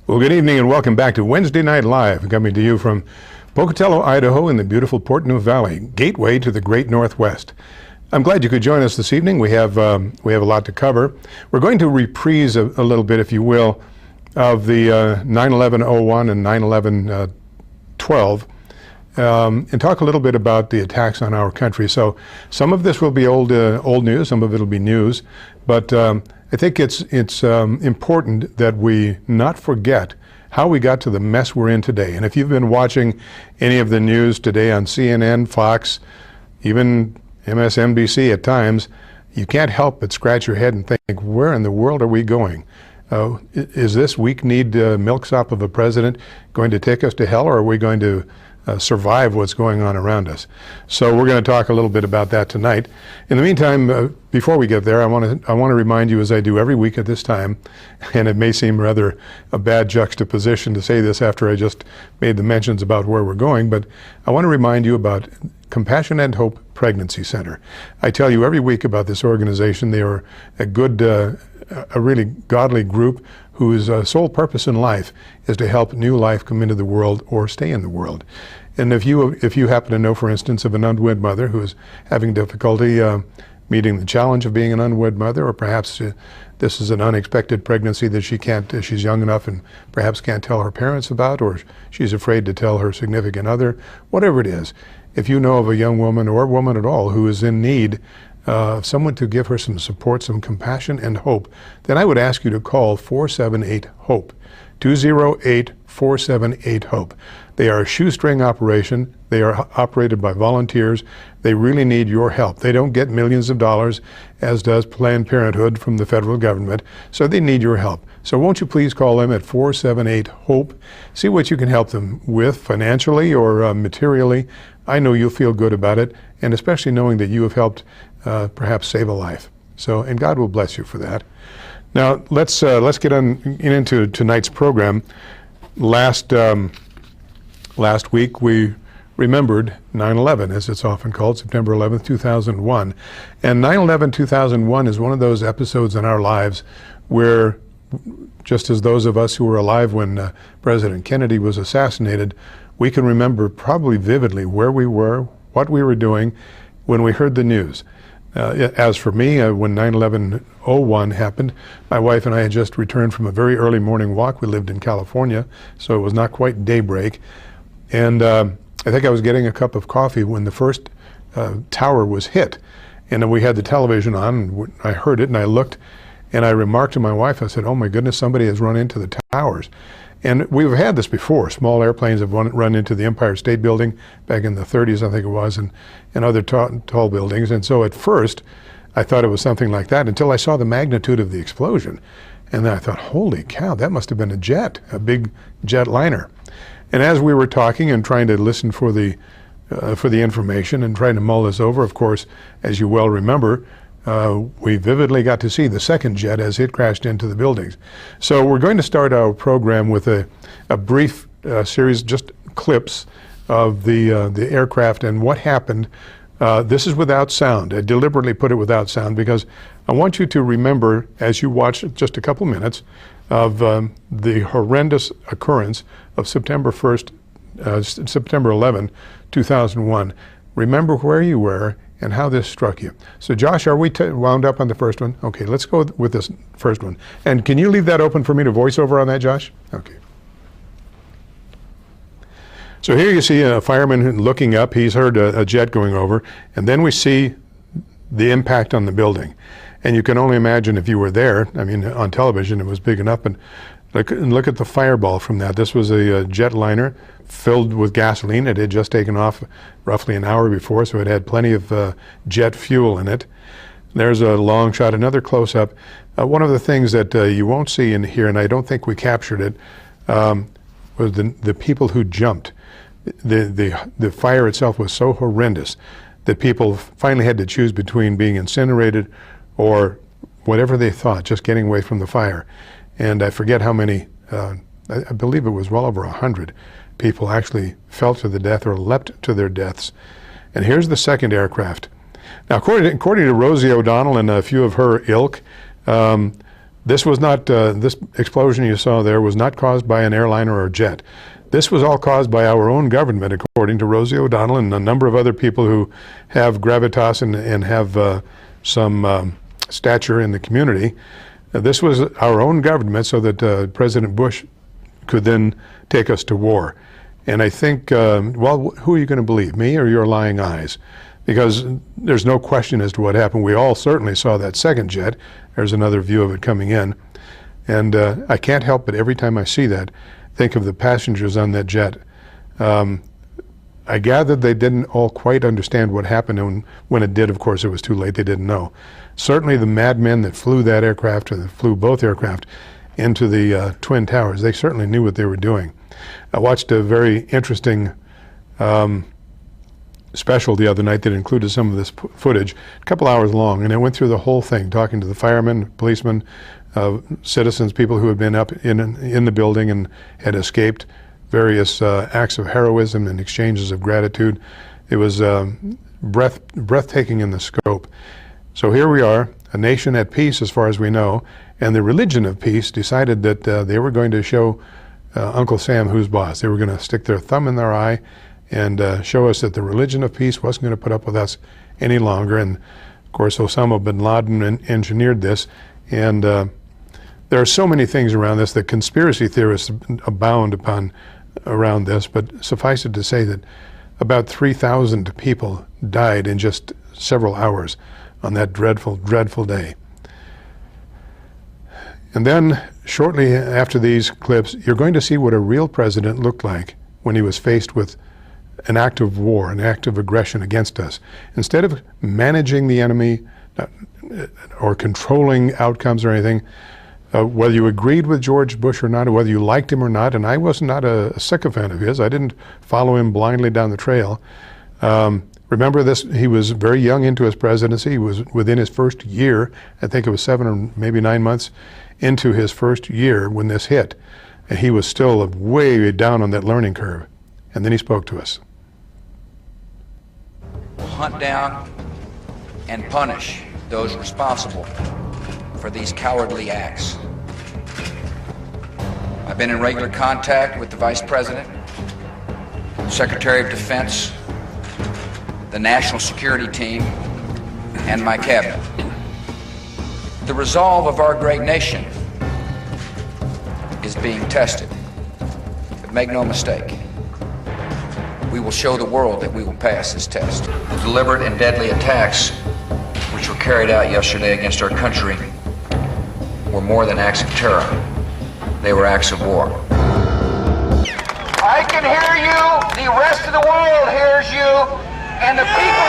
Well, good evening and welcome back to Wednesday Night Live, coming to you from Pocatello, Idaho in the beautiful Portneuf Valley, gateway to the great Northwest. I'm glad you could join us this evening. We have a lot to cover. We're going to reprise a little bit, if you will, of the 9/11/01 and 9/11/12 and talk a little bit about the attacks on our country. So some of this will be old news, some of it will be news, but I think it's important that we not forget how we got to the mess we're in today. And if you've been watching any of the news today on CNN, Fox, even MSNBC at times, you can't help but scratch your head and think, where in the world are we going? Is this weak-kneed milksop of a president going to take us to hell, or are we going to survive what's going on around us? So we're going to talk a little bit about that tonight. In the meantime, before we get there, I want to remind you, as I do every week at this time, and it may seem rather a bad juxtaposition to say this after I just made the mentions about where we're going, but I want to remind you about Compassion and Hope Pregnancy Center. I tell you every week about this organization. They are a good, a really godly group whose sole purpose in life is to help new life come into the world or stay in the world. And if you happen to know, for instance, of an unwed mother who is having difficulty meeting the challenge of being an unwed mother, or perhaps this is an unexpected pregnancy that she's young enough and perhaps can't tell her parents about, or she's afraid to tell her significant other, whatever it is, if you know of a young woman or woman at all who is in need of someone to give her some support, some compassion and hope, then I would ask you to call 478-HOPE, 208-478-HOPE. They are a shoestring operation. They are operated by volunteers. They really need your help. They don't get millions of dollars, as does Planned Parenthood from the federal government, so they need your help. So won't you please call them at 478-HOPE. See what you can help them with financially or materially. I know you'll feel good about it, and especially knowing that you have helped perhaps save a life. So, and God will bless you for that. Now, let's get into tonight's program. Last week we remembered 9/11, as it's often called, September 11th, 2001. And 9/11/2001 is one of those episodes in our lives where, just as those of us who were alive when President Kennedy was assassinated, we can remember probably vividly where we were, what we were doing when we heard the news. As for me, when 9/11/01 happened, my wife and I had just returned from a very early morning walk. We lived in California, so it was not quite daybreak. And I think I was getting a cup of coffee when the first tower was hit. And then we had the television on, and I heard it, and I looked, and I remarked to my wife, I said, "Oh my goodness, somebody has run into the towers." And we've had this before. Small airplanes have run into the Empire State Building back in the 30s, I think it was, and other tall buildings. And so at first, I thought it was something like that until I saw the magnitude of the explosion. And then I thought, holy cow, that must have been a jet, a big jet liner. And as we were talking and trying to listen for the information and trying to mull this over, of course, as you well remember, we vividly got to see the second jet as it crashed into the buildings. So we're going to start our program with a brief series, just clips of the aircraft and what happened. This is without sound. I deliberately put it without sound because I want you to remember, as you watch just a couple minutes, of the horrendous occurrence of September 11, 2001. Remember where you were and how this struck you. So Josh, are we wound up on the first one? Okay, let's go with this first one. And can you leave that open for me to voice over on that, Josh? Okay. So here you see a fireman looking up. He's heard a jet going over, and then we see the impact on the building. And you can only imagine if you were there. I mean, on television it was big enough, and look at the fireball from that. This was a jet liner filled with gasoline. It had just taken off roughly an hour before, so it had plenty of jet fuel in it. There's a long shot, another close-up. One of the things that you won't see in here, and I don't think we captured it, was the people who jumped. The fire itself was so horrendous that people finally had to choose between being incinerated or whatever they thought, just getting away from the fire. And I forget how many, I believe it was well over 100 people actually fell to the death or leapt to their deaths. And here's the second aircraft. Now, according to Rosie O'Donnell and a few of her ilk, this was not, this explosion you saw there was not caused by an airliner or a jet. This was all caused by our own government, according to Rosie O'Donnell and a number of other people who have gravitas and have some stature in the community. This was our own government so that President Bush could then take us to war. And I think, well, who are you going to believe, me or your lying eyes? Because there's no question as to what happened. We all certainly saw that second jet. There's another view of it coming in. And I can't help but every time I see that, think of the passengers on that jet. I gathered they didn't all quite understand what happened, and when it did, of course, it was too late. They didn't know. Certainly the madmen that flew that aircraft, or that flew both aircraft, into the Twin Towers, they certainly knew what they were doing. I watched a very interesting special the other night that included some of this footage, a couple hours long, and it went through the whole thing, talking to the firemen, policemen, citizens, people who had been up in the building and had escaped, various acts of heroism and exchanges of gratitude. It was breathtaking in the scope. So here we are, a nation at peace as far as we know, and the religion of peace decided that they were going to show Uncle Sam who's boss. They were going to stick their thumb in their eye and show us that the religion of peace wasn't going to put up with us any longer. And of course, Osama bin Laden engineered this. And there are so many things around this. The conspiracy theorists abound around this, but suffice it to say that about 3,000 people died in just several hours on that dreadful, dreadful day. And then shortly after these clips, you're going to see what a real president looked like when he was faced with an act of war, an act of aggression against us. Instead of managing the enemy or controlling outcomes or anything, whether you agreed with George Bush or not, or whether you liked him or not, and I was not a sycophant of his. I didn't follow him blindly down the trail. Remember this, he was very young into his presidency. He was within his first year, I think it was 7 or maybe 9 months into his first year when this hit. And he was still way down on that learning curve. And then he spoke to us. Hunt down and punish those responsible for these cowardly acts. I've been in regular contact with the Vice President, Secretary of Defense, the National Security Team, and my cabinet. The resolve of our great nation is being tested. But make no mistake, we will show the world that we will pass this test. The deliberate and deadly attacks which were carried out yesterday against our country were more than acts of terror. They were acts of war. I can hear you, the rest of the world hears you, and the people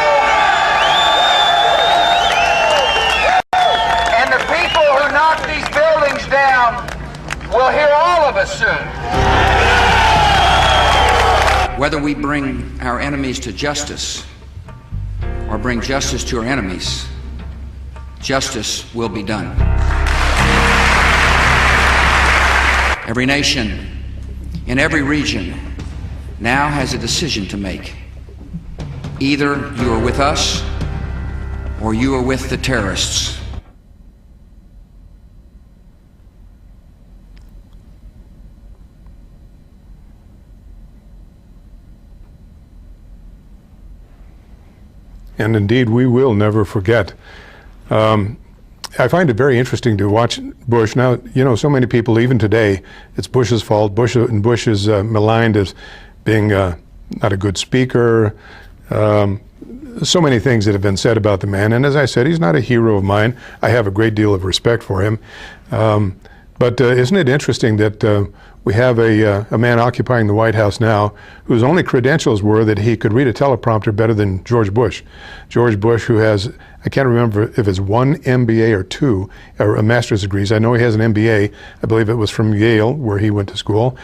who knock these buildings down will hear all of us soon. Whether we bring our enemies to justice or bring justice to our enemies, justice will be done. Every nation in every region now has a decision to make. Either you are with us or you are with the terrorists. And indeed, we will never forget. I find it very interesting to watch Bush. Now, you know, so many people, even today, it's Bush's fault. Bush is maligned as being not a good speaker. So many things that have been said about the man. And as I said, he's not a hero of mine. I have a great deal of respect for him. But isn't it interesting that we have a man occupying the White House now whose only credentials were that he could read a teleprompter better than George Bush. George Bush, who has, I can't remember if it's 1 MBA or 2 or a master's degrees. I know he has an MBA. I believe it was from Yale, where he went to school.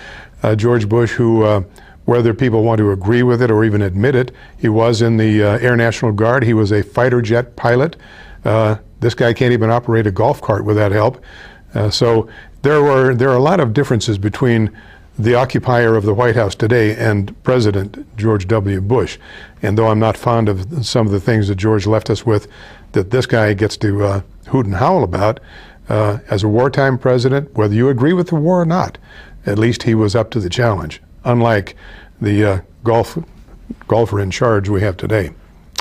George Bush, who, whether people want to agree with it or even admit it, he was in the Air National Guard. He was a fighter jet pilot. This guy can't even operate a golf cart without help. So there are a lot of differences between the occupier of the White House today and President George W. Bush. And though I'm not fond of some of the things that George left us with, that this guy gets to hoot and howl about, as a wartime president, whether you agree with the war or not, at least he was up to the challenge, unlike the golfer in charge we have today.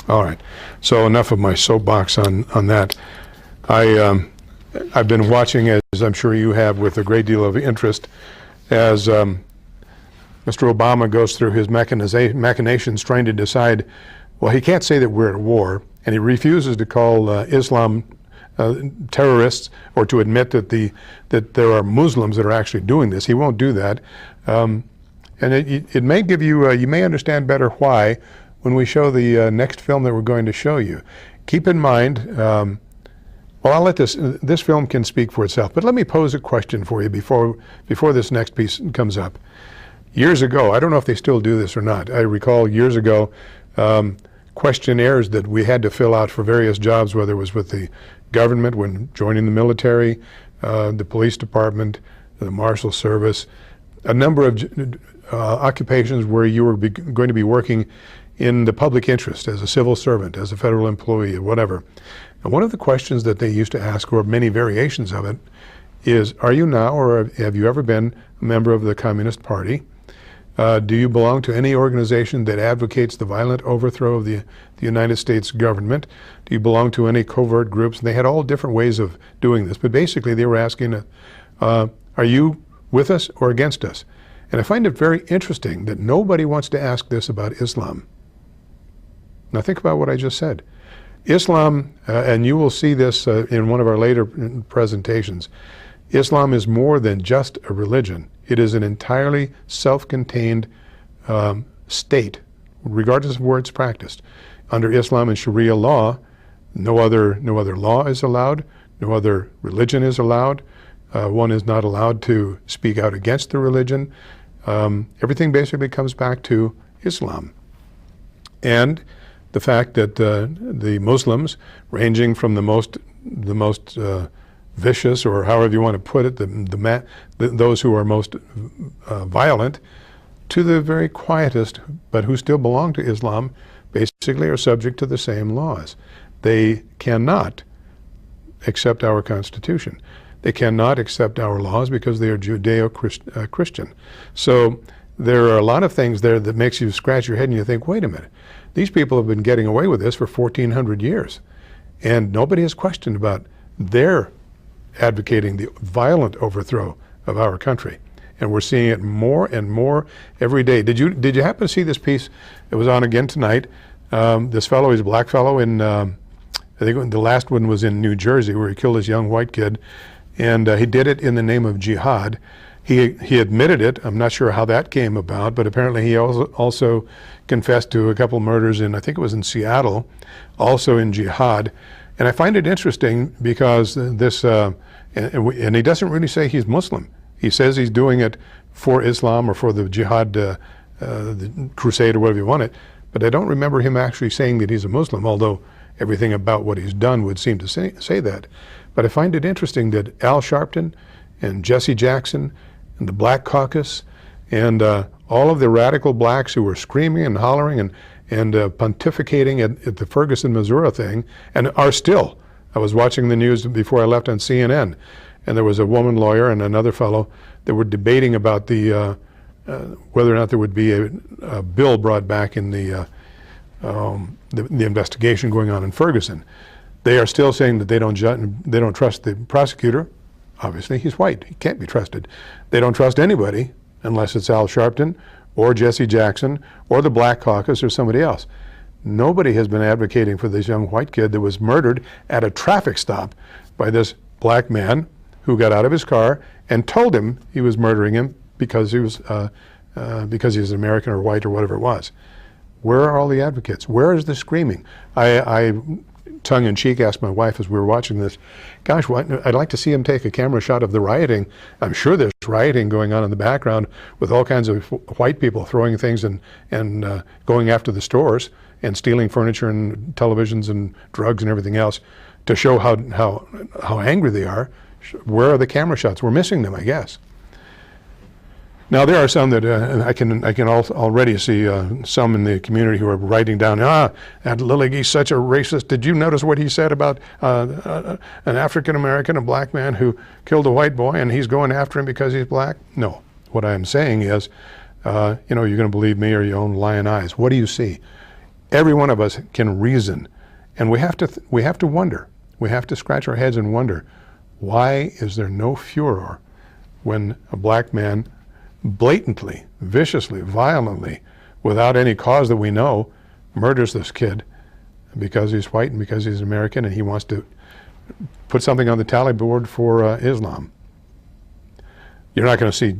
All right, so enough of my soapbox on that. I've been watching, as I'm sure you have, with a great deal of interest, as Mr. Obama goes through his machinations trying to decide, well, he can't say that we're at war, and he refuses to call Islam terrorists, or to admit that there are Muslims that are actually doing this. He won't do that. And it may give you, you may understand better why when we show the next film that we're going to show you. Keep in mind, well, I'll let this film can speak for itself, but let me pose a question for you before this next piece comes up. Years ago, I don't know if they still do this or not, I recall years ago questionnaires that we had to fill out for various jobs, whether it was with the government, when joining the military, the police department, the marshal service, a number of occupations where you were going to be working in the public interest as a civil servant, as a federal employee, or whatever. And one of the questions that they used to ask, or many variations of it, is, are you now, or have you ever been a member of the Communist Party? Do you belong to any organization that advocates the violent overthrow of the United States government? Do you belong to any covert groups? And they had all different ways of doing this, but basically they were asking, are you with us or against us? And I find it very interesting that nobody wants to ask this about Islam. Now think about what I just said. Islam, and you will see this in one of our later presentations, Islam is more than just a religion. It is an entirely self-contained state, regardless of where it's practiced. Under Islam and Sharia law, no other law is allowed, no other religion is allowed. One is not allowed to speak out against the religion. Everything basically comes back to Islam. And the fact that the Muslims, ranging from the most vicious, or however you want to put it, those who are most violent, to the very quietest, but who still belong to Islam, basically are subject to the same laws. They cannot accept our Constitution. They cannot accept our laws because they are Judeo-Christian. So there are a lot of things there that makes you scratch your head and you think, wait a minute, these people have been getting away with this for 1,400 years. And nobody has questioned about their advocating the violent overthrow of our country. And we're seeing it more and more every day. Did you happen to see this piece? It was on again tonight. This fellow, he's a black fellow in, I think the last one was in New Jersey, where he killed this young white kid. And he did it in the name of jihad. He admitted it. I'm not sure how that came about, but apparently he also confessed to a couple murders in, I think it was in Seattle, also in jihad. And I find it interesting because this, and he doesn't really say he's Muslim. He says he's doing it for Islam or for the jihad, the crusade, or whatever you want it. But I don't remember him actually saying that he's a Muslim, although everything about what he's done would seem to say that. But I find it interesting that Al Sharpton and Jesse Jackson and the Black Caucus and all of the radical blacks who were screaming and hollering and pontificating at the Ferguson, Missouri thing, and are still. I was watching the news before I left on CNN, and there was a woman lawyer and another fellow that were debating about the whether or not there would be a bill brought back in the investigation going on in Ferguson. They are still saying that they don't trust the prosecutor. Obviously, he's white. He can't be trusted. They don't trust anybody unless it's Al Sharpton or Jesse Jackson or the Black Caucus or somebody else. Nobody has been advocating for this young white kid that was murdered at a traffic stop by this black man who got out of his car and told him he was murdering him because he was American or white or whatever it was. Where are all the advocates? Where is the screaming? I tongue-in-cheek asked my wife as we were watching this, gosh, I'd like to see him take a camera shot of the rioting. I'm sure there's rioting going on in the background with all kinds of white people throwing things and going after the stores and stealing furniture and televisions and drugs and everything else to show how angry they are. Where are the camera shots? We're missing them, I guess. Now there are some that I can already see some in the community who are writing down, that Lillig, he's such a racist. Did you notice what he said about an African American, a black man who killed a white boy, and he's going after him because he's black? No. What I am saying is, you're going to believe me or your own lying eyes. What do you see? Every one of us can reason, and we have to wonder. We have to scratch our heads and wonder, why is there no furor when a black man blatantly, viciously, violently, without any cause that we know, murders this kid because he's white and because he's American and he wants to put something on the tally board for Islam? You're not going to see,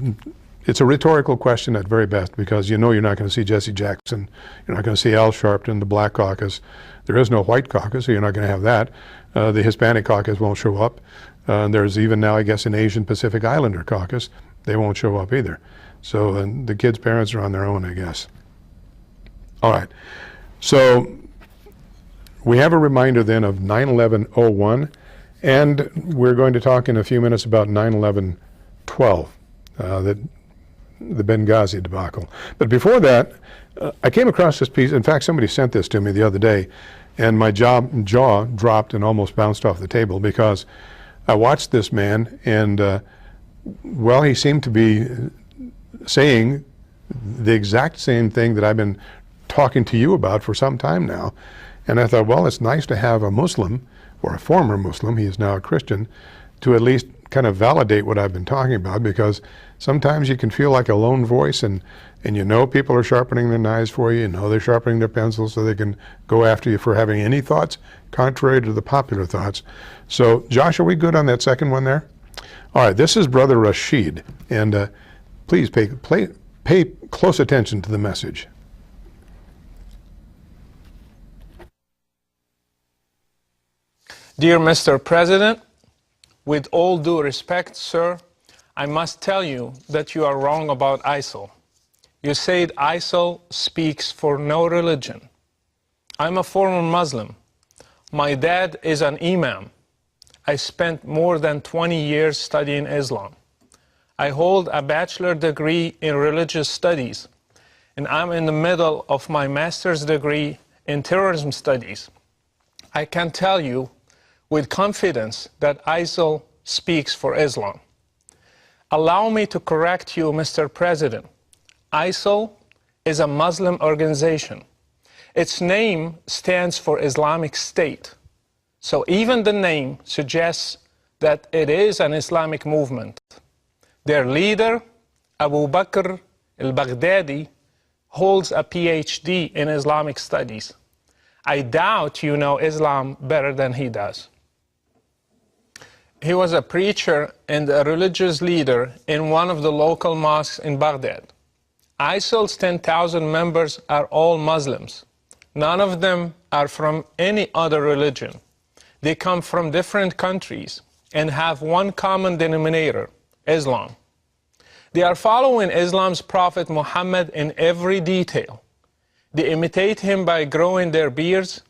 it's a rhetorical question at very best, because you're not going to see Jesse Jackson, you're not going to see Al Sharpton, the Black Caucus. There is no White Caucus, so you're not going to have that. The Hispanic Caucus won't show up. There's even now, I guess, an Asian Pacific Islander Caucus. They won't show up either. So the kids' parents are on their own, I guess. All right. So we have a reminder then of 9/11/01, and we're going to talk in a few minutes about 9/11/12, the Benghazi debacle. But before that, I came across this piece. In fact, somebody sent this to me the other day, and my jaw dropped and almost bounced off the table, because I watched this man, and well, he seemed to be saying the exact same thing that I've been talking to you about for some time now. And I thought, well, it's nice to have a Muslim, or a former Muslim, he is now a Christian, to at least kind of validate what I've been talking about, because sometimes you can feel like a lone voice, and people are sharpening their knives for you, they're sharpening their pencils so they can go after you for having any thoughts contrary to the popular thoughts. So, Josh, are we good on that second one there? All right, this is Brother Rashid, and please pay close attention to the message. Dear Mr. President, with all due respect, sir, I must tell you that you are wrong about ISIL. You said ISIL speaks for no religion. I'm a former Muslim. My dad is an imam. I spent more than 20 years studying Islam. I hold a bachelor degree in religious studies, and I'm in the middle of my master's degree in terrorism studies. I can tell you with confidence that ISIL speaks for Islam. Allow me to correct you, Mr. President. ISIL is a Muslim organization. Its name stands for Islamic State. So even the name suggests that it is an Islamic movement. Their leader, Abu Bakr al-Baghdadi, holds a PhD in Islamic studies. I doubt you know Islam better than he does. He was a preacher and a religious leader in one of the local mosques in Baghdad. ISIL's 10,000 members are all Muslims. None of them are from any other religion. They come from different countries and have one common denominator, Islam. They are following Islam's Prophet Muhammad in every detail. They imitate him by growing their beards,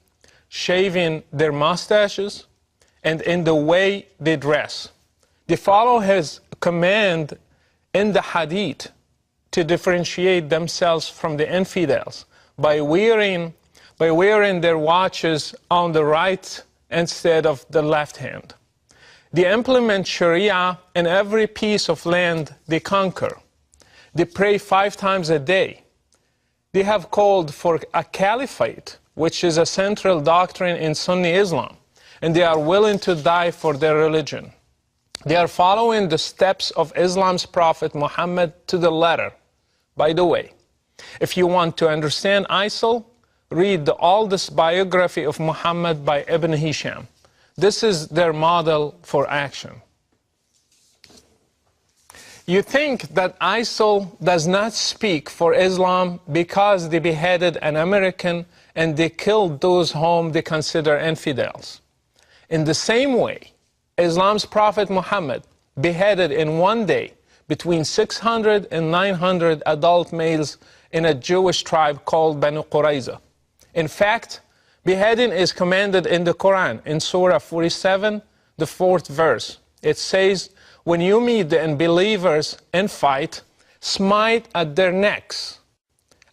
shaving their mustaches, and in the way they dress. They follow his command in the Hadith to differentiate themselves from the infidels by wearing their watches on the right instead of the left hand. They implement Sharia in every piece of land they conquer. They pray 5 times a day. They have called for a Caliphate, which is a central doctrine in Sunni Islam, and they are willing to die for their religion. They are following the steps of Islam's Prophet Muhammad to the letter. By the way, if you want to understand ISIL, read the oldest biography of Muhammad by Ibn Hisham. This is their model for action. You think that ISIL does not speak for Islam because they beheaded an American and they killed those whom they consider infidels. In the same way, Islam's Prophet Muhammad beheaded in one day between 600 and 900 adult males in a Jewish tribe called Banu Qurayza. In fact, beheading is commanded in the Quran, in Surah 47, the 4th verse. It says, when you meet the unbelievers and fight, smite at their necks.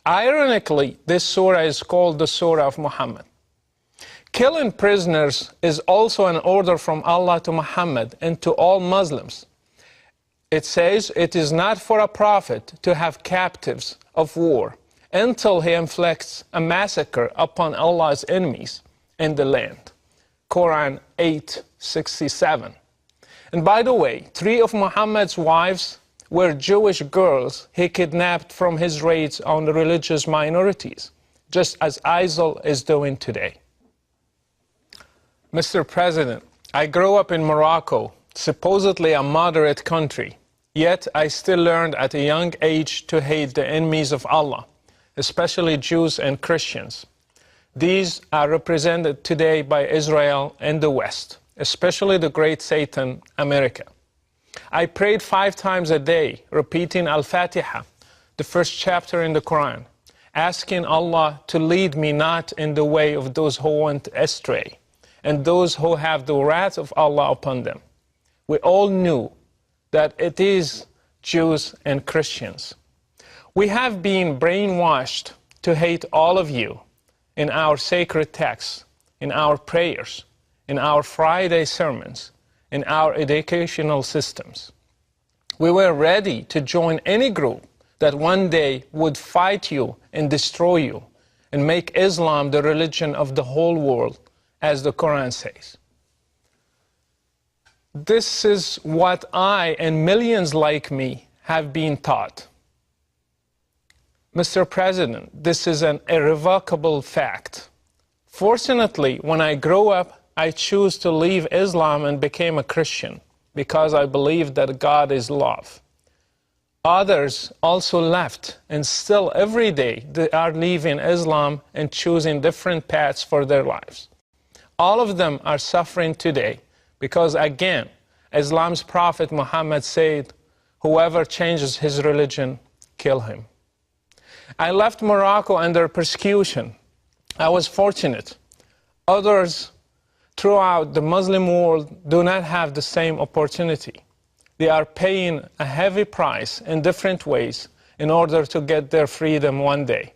Ironically, this surah is called the Surah of Muhammad. Killing prisoners is also an order from Allah to Muhammad and to all Muslims. It says it is not for a prophet to have captives of war until he inflicts a massacre upon Allah's enemies in the land. Quran 8:67. And by the way, 3 of Muhammad's wives were Jewish girls he kidnapped from his raids on the religious minorities, just as ISIL is doing today. Mr. President, I grew up in Morocco, supposedly a moderate country, yet I still learned at a young age to hate the enemies of Allah, especially Jews and Christians. These are represented today by Israel and the West, especially the great Satan, America. I prayed 5 times a day, repeating Al-Fatiha, the first chapter in the Quran, asking Allah to lead me not in the way of those who went astray, and those who have the wrath of Allah upon them. We all knew that it is Jews and Christians. We have been brainwashed to hate all of you in our sacred texts, in our prayers, in our Friday sermons, in our educational systems. We were ready to join any group that one day would fight you and destroy you and make Islam the religion of the whole world, as the Quran says. This is what I and millions like me have been taught. Mr. President, this is an irrevocable fact. Fortunately, when I grew up, I chose to leave Islam and became a Christian because I believe that God is love. Others also left, and still every day they are leaving Islam and choosing different paths for their lives. All of them are suffering today because, again, Islam's Prophet Muhammad said, whoever changes his religion, kill him. I left Morocco under persecution. I was fortunate. Others throughout the Muslim world do not have the same opportunity. They are paying a heavy price in different ways in order to get their freedom one day.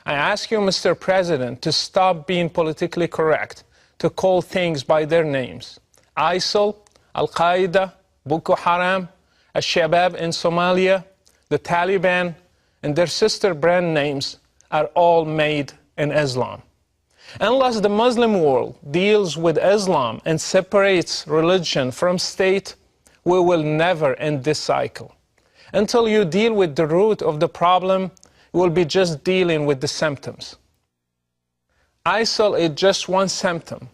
I ask you, Mr. President, to stop being politically correct, to call things by their names. ISIL, Al-Qaeda, Boko Haram, Al-Shabaab in Somalia, the Taliban, and their sister brand names are all made in Islam. Unless the Muslim world deals with Islam and separates religion from state, we will never end this cycle. Until you deal with the root of the problem, you will be just dealing with the symptoms. ISIL is just one symptom.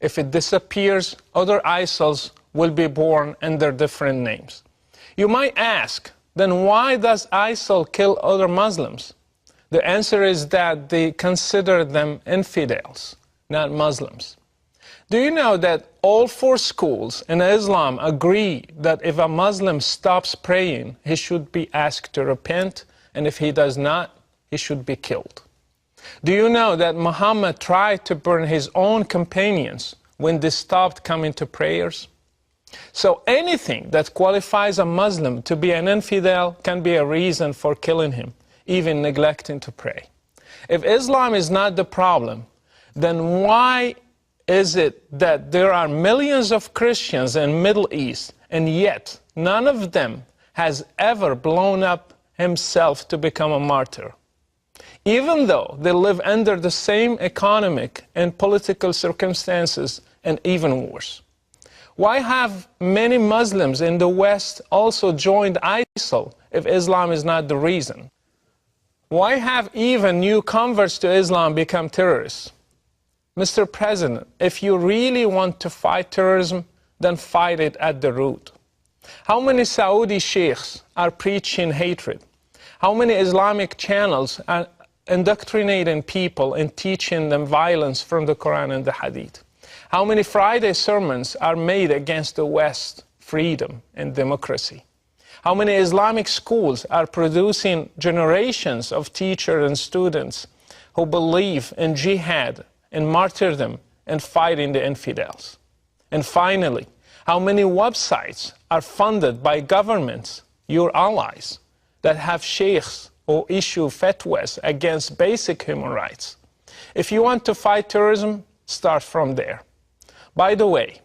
If it disappears, other ISILs will be born under different names. You might ask, then why does ISIL kill other Muslims? The answer is that they consider them infidels, not Muslims. Do you know that all 4 schools in Islam agree that if a Muslim stops praying, he should be asked to repent, and if he does not, he should be killed? Do you know that Muhammad tried to burn his own companions when they stopped coming to prayers? So anything that qualifies a Muslim to be an infidel can be a reason for killing him, even neglecting to pray. If Islam is not the problem, then why is it that there are millions of Christians in the Middle East, and yet none of them has ever blown up himself to become a martyr? Even though they live under the same economic and political circumstances, and even worse. Why have many Muslims in the West also joined ISIL if Islam is not the reason? Why have even new converts to Islam become terrorists? Mr. President, if you really want to fight terrorism, then fight it at the root. How many Saudi sheikhs are preaching hatred? How many Islamic channels are indoctrinating people and teaching them violence from the Quran and the Hadith? How many Friday sermons are made against the West, freedom and democracy? How many Islamic schools are producing generations of teachers and students who believe in jihad and martyrdom and fighting the infidels? And finally, how many websites are funded by governments, your allies, that have sheikhs who issue fatwas against basic human rights. If you want to fight terrorism, start from there. By the way,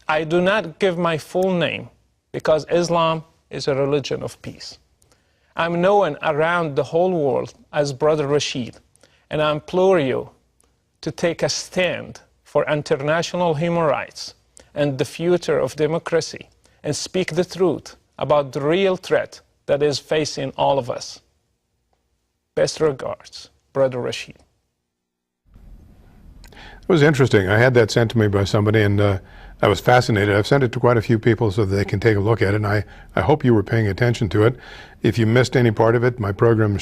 I do not give my full name because Islam is a religion of peace. I'm known around the whole world as Brother Rashid, and I implore you to take a stand for international human rights and the future of democracy and speak the truth about the real threat that is facing all of us. Best regards, Brother Rashid. It was interesting. I had that sent to me by somebody, and I was fascinated. I've sent it to quite a few people so that they can take a look at it, and I hope you were paying attention to it. If you missed any part of it, my program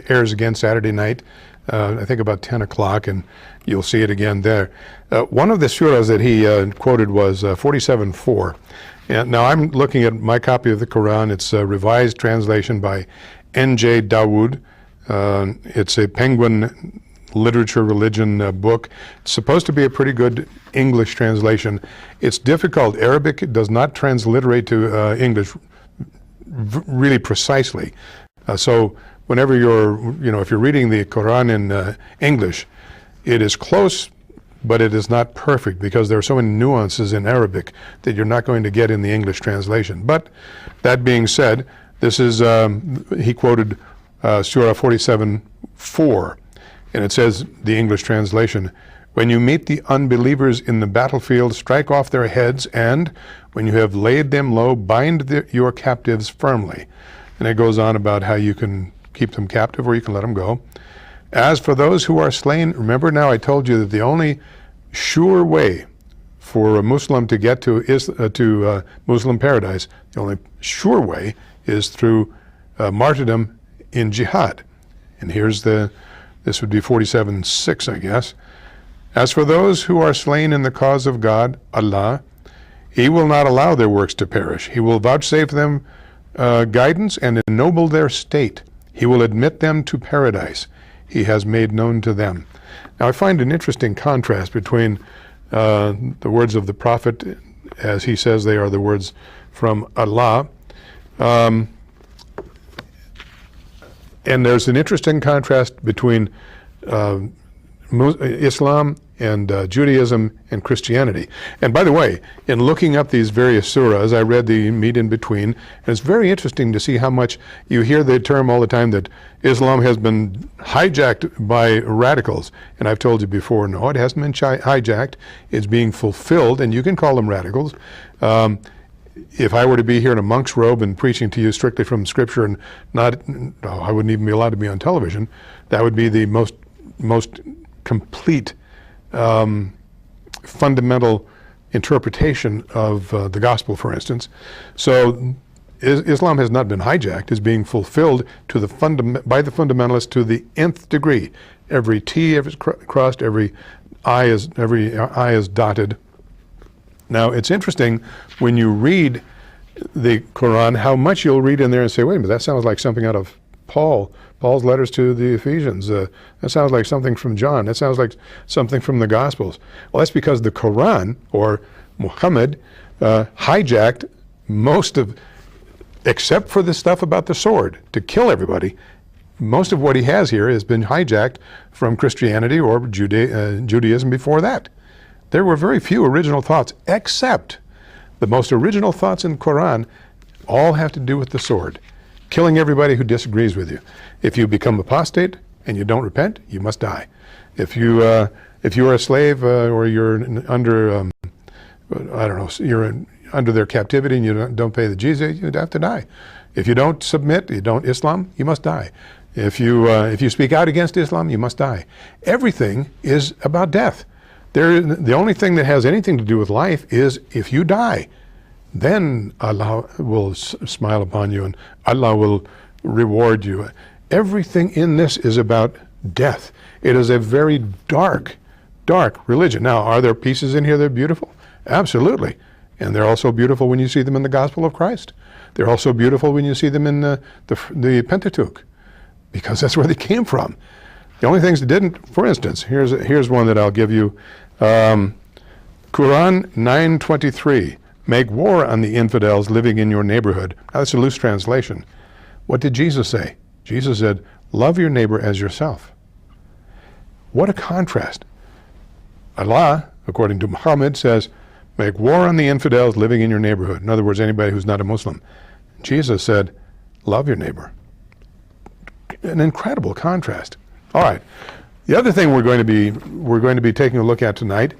airs again Saturday night, I think about 10 o'clock, and you'll see it again there. One of the surahs that he quoted was 47:4. And now I'm looking at my copy of the Quran. It's a revised translation by N.J. Dawood. It's a Penguin literature religion book. It's supposed to be a pretty good English translation. It's difficult. Arabic does not transliterate to English really precisely. So whenever if you're reading the Quran in English, it is close, but it is not perfect because there are so many nuances in Arabic that you're not going to get in the English translation. But that being said, this is, he quoted Surah 47:4. And it says, the English translation, when you meet the unbelievers in the battlefield, strike off their heads, and when you have laid them low, bind your captives firmly. And it goes on about how you can keep them captive or you can let them go. As for those who are slain, remember now I told you that the only sure way for a Muslim to get to Muslim paradise, the only sure way is through martyrdom in jihad. And here's this would be 47:6, I guess. As for those who are slain in the cause of God, Allah, He will not allow their works to perish. He will vouchsafe them guidance and ennoble their state. He will admit them to paradise. He has made known to them. Now I find an interesting contrast between the words of the Prophet, as he says they are the words from Allah, and there's an interesting contrast between Islam and Judaism and Christianity. And by the way, in looking up these various surahs, I read the meat in between, and it's very interesting to see how much you hear the term all the time that Islam has been hijacked by radicals. And I've told you before, no, it hasn't been hijacked. It's being fulfilled, and you can call them radicals. If I were to be here in a monk's robe and preaching to you strictly from Scripture and I wouldn't even be allowed to be on television, that would be the most complete fundamental interpretation of the gospel, for instance. So Islam has not been hijacked. It's being fulfilled by the fundamentalists to the nth degree. Every T is crossed, every I is dotted. Now, it's interesting when you read the Quran, how much you'll read in there and say, wait a minute, that sounds like something out of Paul's letters to the Ephesians. That sounds like something from John. That sounds like something from the Gospels. Well, that's because the Quran, or Muhammad, hijacked most of, except for the stuff about the sword, to kill everybody. Most of what he has here has been hijacked from Christianity or Judaism before that. There were very few original thoughts, except the most original thoughts in the Quran all have to do with the sword, killing everybody who disagrees with you. If you become apostate and you don't repent, you must die. If you are a slave or you're under, you're under their captivity and you don't pay the jizya, you'd have to die. If you don't submit, Islam, you must die. If you speak out against Islam, you must die. Everything is about death. The only thing that has anything to do with life is if you die, then Allah will smile upon you and Allah will reward you. Everything in this is about death. It is a very dark religion. Now, are there pieces in here that are beautiful? Absolutely. And they're also beautiful when you see them in the Gospel of Christ. They're also beautiful when you see them in the Pentateuch, because that's where they came from. The only things that didn't, for instance, here's one that I'll give you. Quran 9:23, make war on the infidels living in your neighborhood. Now, that's a loose translation. What did Jesus say? Jesus said, love your neighbor as yourself. What a contrast. Allah, according to Muhammad, says, make war on the infidels living in your neighborhood. In other words, anybody who's not a Muslim. Jesus said, love your neighbor. An incredible contrast. All right. The other thing we're going to be taking a look at tonight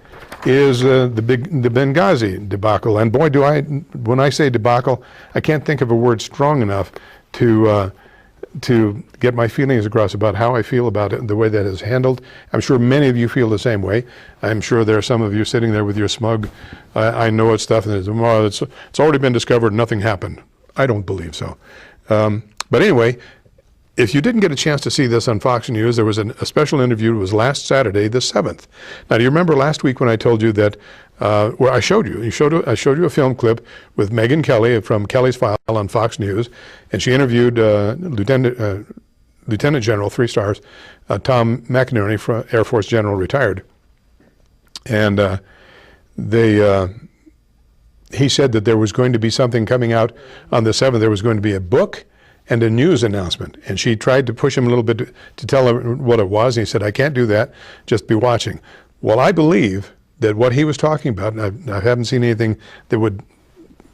is the Benghazi debacle. And boy, when I say debacle, I can't think of a word strong enough to get my feelings across about how I feel about it and the way that is handled. I'm sure many of you feel the same way. I'm sure there are some of you sitting there with your smug, I know it's stuff, and it's already been discovered, nothing happened. I don't believe so. But anyway, if you didn't get a chance to see this on Fox News, there was a special interview. It was last Saturday, the 7th. Now, do you remember last week when I told you that, where I showed you a film clip with Megyn Kelly from Kelly's File on Fox News, and she interviewed Lieutenant General, 3 stars, Tom McInerney, Air Force General, retired. And he said that there was going to be something coming out on the 7th. There was going to be a book and a news announcement. And she tried to push him a little bit to tell him what it was. And he said, I can't do that, just be watching. Well, I believe that what he was talking about, and I haven't seen anything that would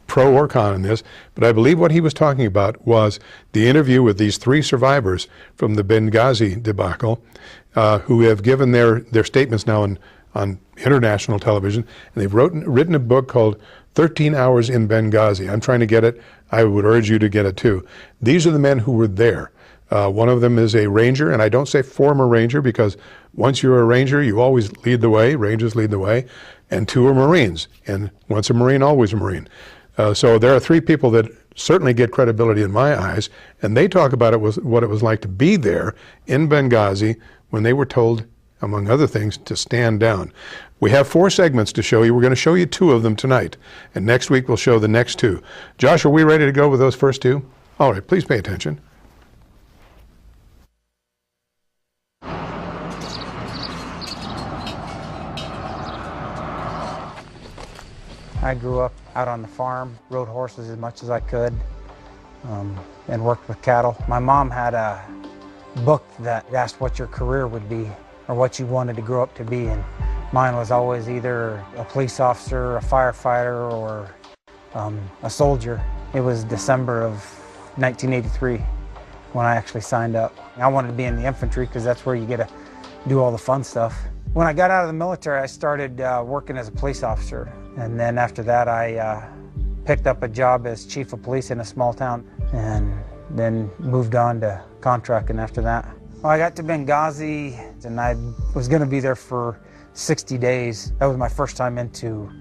pro or con in this, but I believe what he was talking about was the interview with these 3 survivors from the Benghazi debacle, who have given their statements now on international television. And they've written a book called 13 Hours in Benghazi. I'm trying to get it. I would urge you to get it too. These are the men who were there. One of them is a Ranger, and I don't say former Ranger because once you're a Ranger, you always lead the way. Rangers lead the way. And 2 are Marines. And once a Marine, always a Marine. So there are 3 people that certainly get credibility in my eyes, and they talk about what it was like to be there in Benghazi when they were told, among other things, to stand down. We have 4 segments to show you. We're going to show you 2 of them tonight, and next week we'll show the next 2. Josh, are we ready to go with those first 2? All right, please pay attention. I grew up out on the farm, rode horses as much as I could, and worked with cattle. My mom had a book that asked what your career would be or what you wanted to grow up to be, and mine was always either a police officer, a firefighter, or a soldier. It was December of 1983 when I actually signed up. I wanted to be in the infantry because that's where you get to do all the fun stuff. When I got out of the military, I started working as a police officer. And then after that, I picked up a job as chief of police in a small town and then moved on to contracting after that. Well, I got to Benghazi and I was going to be there for 60 days. That was my first time into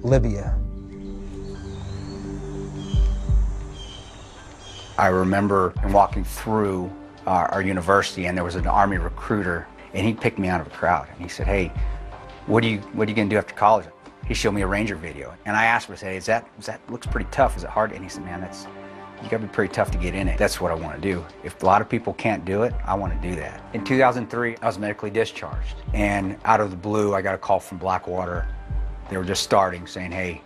Libya. I remember walking through our university and there was an Army recruiter and he picked me out of a crowd and he said, hey, what are you going to do after college? He showed me a Ranger video and I asked him, I said, hey, that looks pretty tough. Is it hard? And he said, man, you gotta be pretty tough to get in it. That's what I want to do. If a lot of people can't do it, I want to do that. In 2003, I was medically discharged and out of the blue, I got a call from Blackwater. They were just starting saying, hey,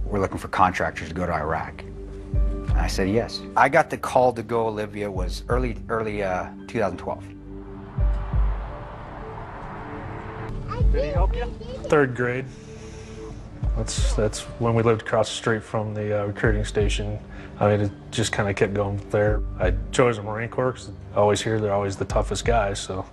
we're looking for contractors to go to Iraq. And I said yes. I got the call to go to Libya was early 2012. Can he help you? 3rd grade. That's when we lived across the street from the recruiting station. I mean, it just kind of kept going there. I chose the Marine Corps because I always hear they're always the toughest guys, so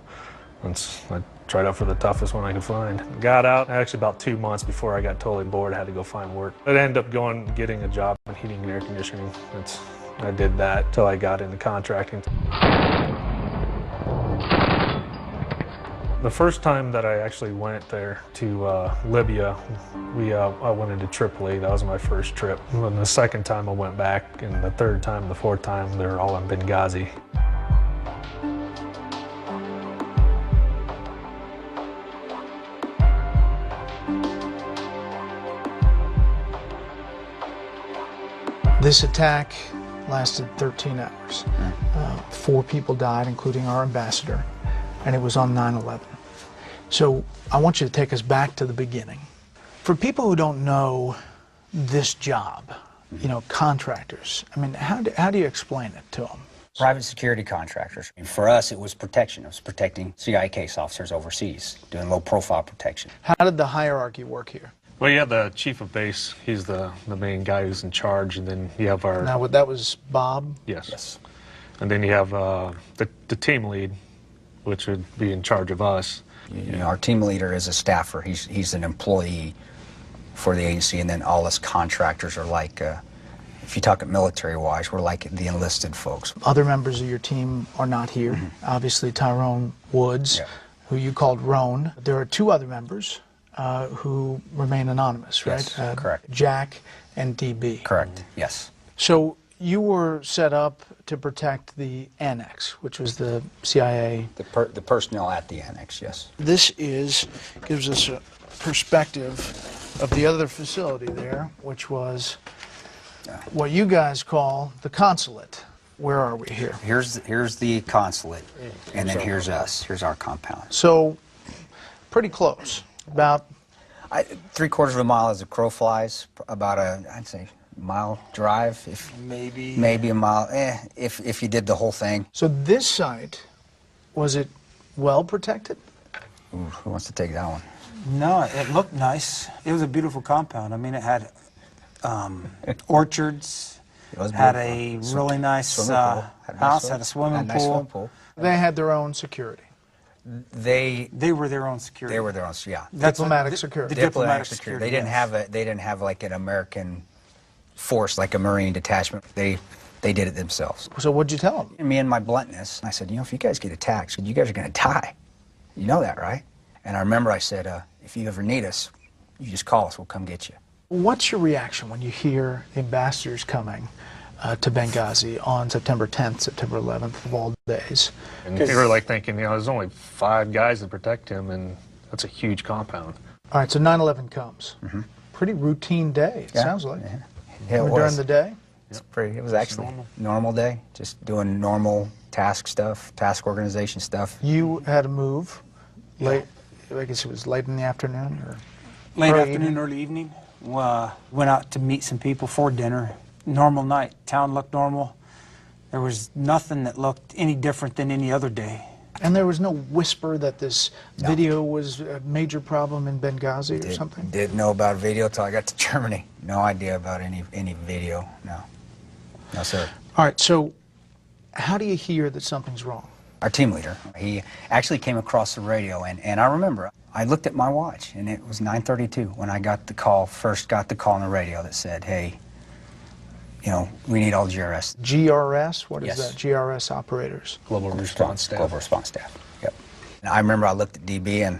I tried out for the toughest one I could find. Got out actually about 2 months before I got totally bored. I had to go find work. I ended up getting a job in heating and air conditioning. I did that till I got into contracting. The first time that I actually went there to Libya, I went into Tripoli. That was my first trip. And the second time I went back, and the third time, the fourth time, they were all in Benghazi. This attack lasted 13 hours. 4 people died, including our ambassador, and it was on 9/11. So I want you to take us back to the beginning. For people who don't know this job, you know, contractors. I mean, how do you explain it to them? Private security contractors. And for us, it was protection. It was protecting CIA case officers overseas, doing low-profile protection. How did the hierarchy work here? Well, you have the chief of base. He's the main guy who's in charge, and then you have our... Now, that was Bob? Yes. Yes. And then you have the team lead, which would be in charge of us. You know, our team leader is a staffer. He's an employee for the agency, and then all us contractors are like, if you talk it military-wise, we're like the enlisted folks. Other members of your team are not here. Obviously, Tyrone Woods, who you called Roan. There are two other members who remain anonymous, right? Yes, correct. Jack and DB. Correct, yes. So you were set up to protect the annex, which was the CIA. The personnel at the annex, yes. This gives us a perspective of the other facility there, which was what you guys call the consulate. Where are we here? Here's the consulate, and then here's us. Here's our compound. So, pretty close. About 3/4 of a mile as a crow flies. About I'd say mile drive, if maybe a mile. If you did the whole thing. So this site, was it well protected? Ooh, who wants to take that one? No, it looked nice. It was a beautiful compound. I mean, it had orchards. It had a really nice house. Had a swimming pool. They had their own security. They were their own security. They were their own, yeah. Diplomatic security. The diplomatic security. They didn't have like an American force, like a Marine detachment. They did it themselves. So what'd you tell them? Me and my bluntness, I said, you know, if you guys get attacked, you guys are going to die. You know that, right? And I remember I said, if you ever need us, you just call us. We'll come get you. What's your reaction when you hear ambassadors coming to Benghazi on September 10th, September 11th, of all days? And you were like thinking, you know, there's only 5 guys to protect him, and that's a huge compound. All right, so 9/11 comes. Pretty routine day, it sounds like. Yeah, it during the day? It was actually normal day, just doing normal task stuff, task organization stuff. You had to move late, I guess it was late in the afternoon? Or late afternoon, early evening. Went out to meet some people for dinner. Normal night. Town looked normal. There was nothing that looked any different than any other day. And there was no whisper that this video was a major problem in Benghazi or something? Didn't know about video until I got to Germany. No idea about any video, no. No, sir. All right, so how do you hear that something's wrong? Our team leader, he actually came across the radio, and I remember, I looked at my watch, and it was 9:32 when I got the call, first got the call on the radio that said, hey, you know, we need all GRS. GRS? What is that? GRS operators? Global Response Staff. Global Response Staff, yep. And I remember I looked at DB and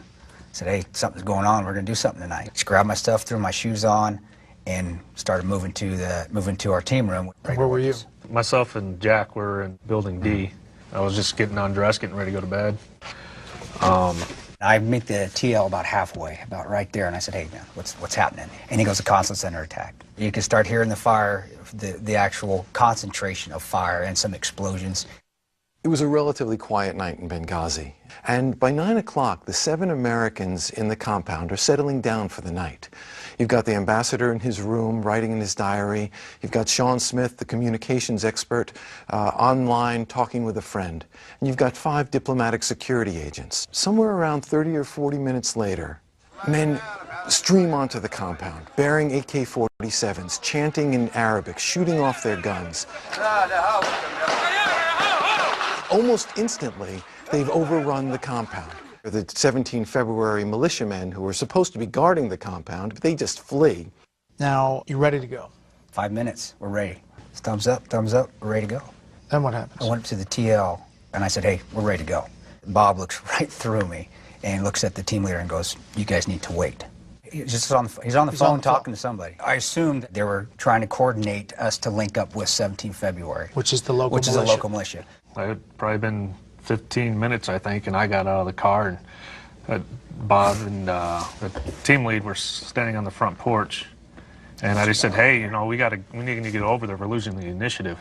said, hey, something's going on. We're going to do something tonight. Just grabbed my stuff, threw my shoes on, and started moving to our team room. Where were you? Myself and Jack were in Building D. I was just getting undressed, getting ready to go to bed. I meet the TL about halfway, about right there, and I said, hey, man, what's happening? And he goes, the consulate center attack. You can start hearing the fire, the actual concentration of fire and some explosions. It was a relatively quiet night in Benghazi, and by 9 o'clock, the 7 Americans in the compound are settling down for the night. You've got the ambassador in his room writing in his diary. You've got Sean Smith, the communications expert, online talking with a friend. And you've got 5 diplomatic security agents. Somewhere around 30 or 40 minutes later, men stream onto the compound, bearing AK-47s, chanting in Arabic, shooting off their guns. Almost instantly, they've overrun the compound. The 17 February militiamen who were supposed to be guarding the compound, but they just flee. Now, you ready to go? 5 minutes, we're ready. Thumbs up, we're ready to go. Then what happens? I went up to the TL, and I said, hey, we're ready to go. Bob looks right through me and looks at the team leader and goes, you guys need to wait. He's on the phone talking to somebody. I assumed they were trying to coordinate us to link up with 17 February. Which is the local militia. Which is a local militia. It had probably been 15 minutes, I think, and I got out of the car, and Bob and the team lead were standing on the front porch, and I just said, hey, you know, we need to get over there. We're losing the initiative,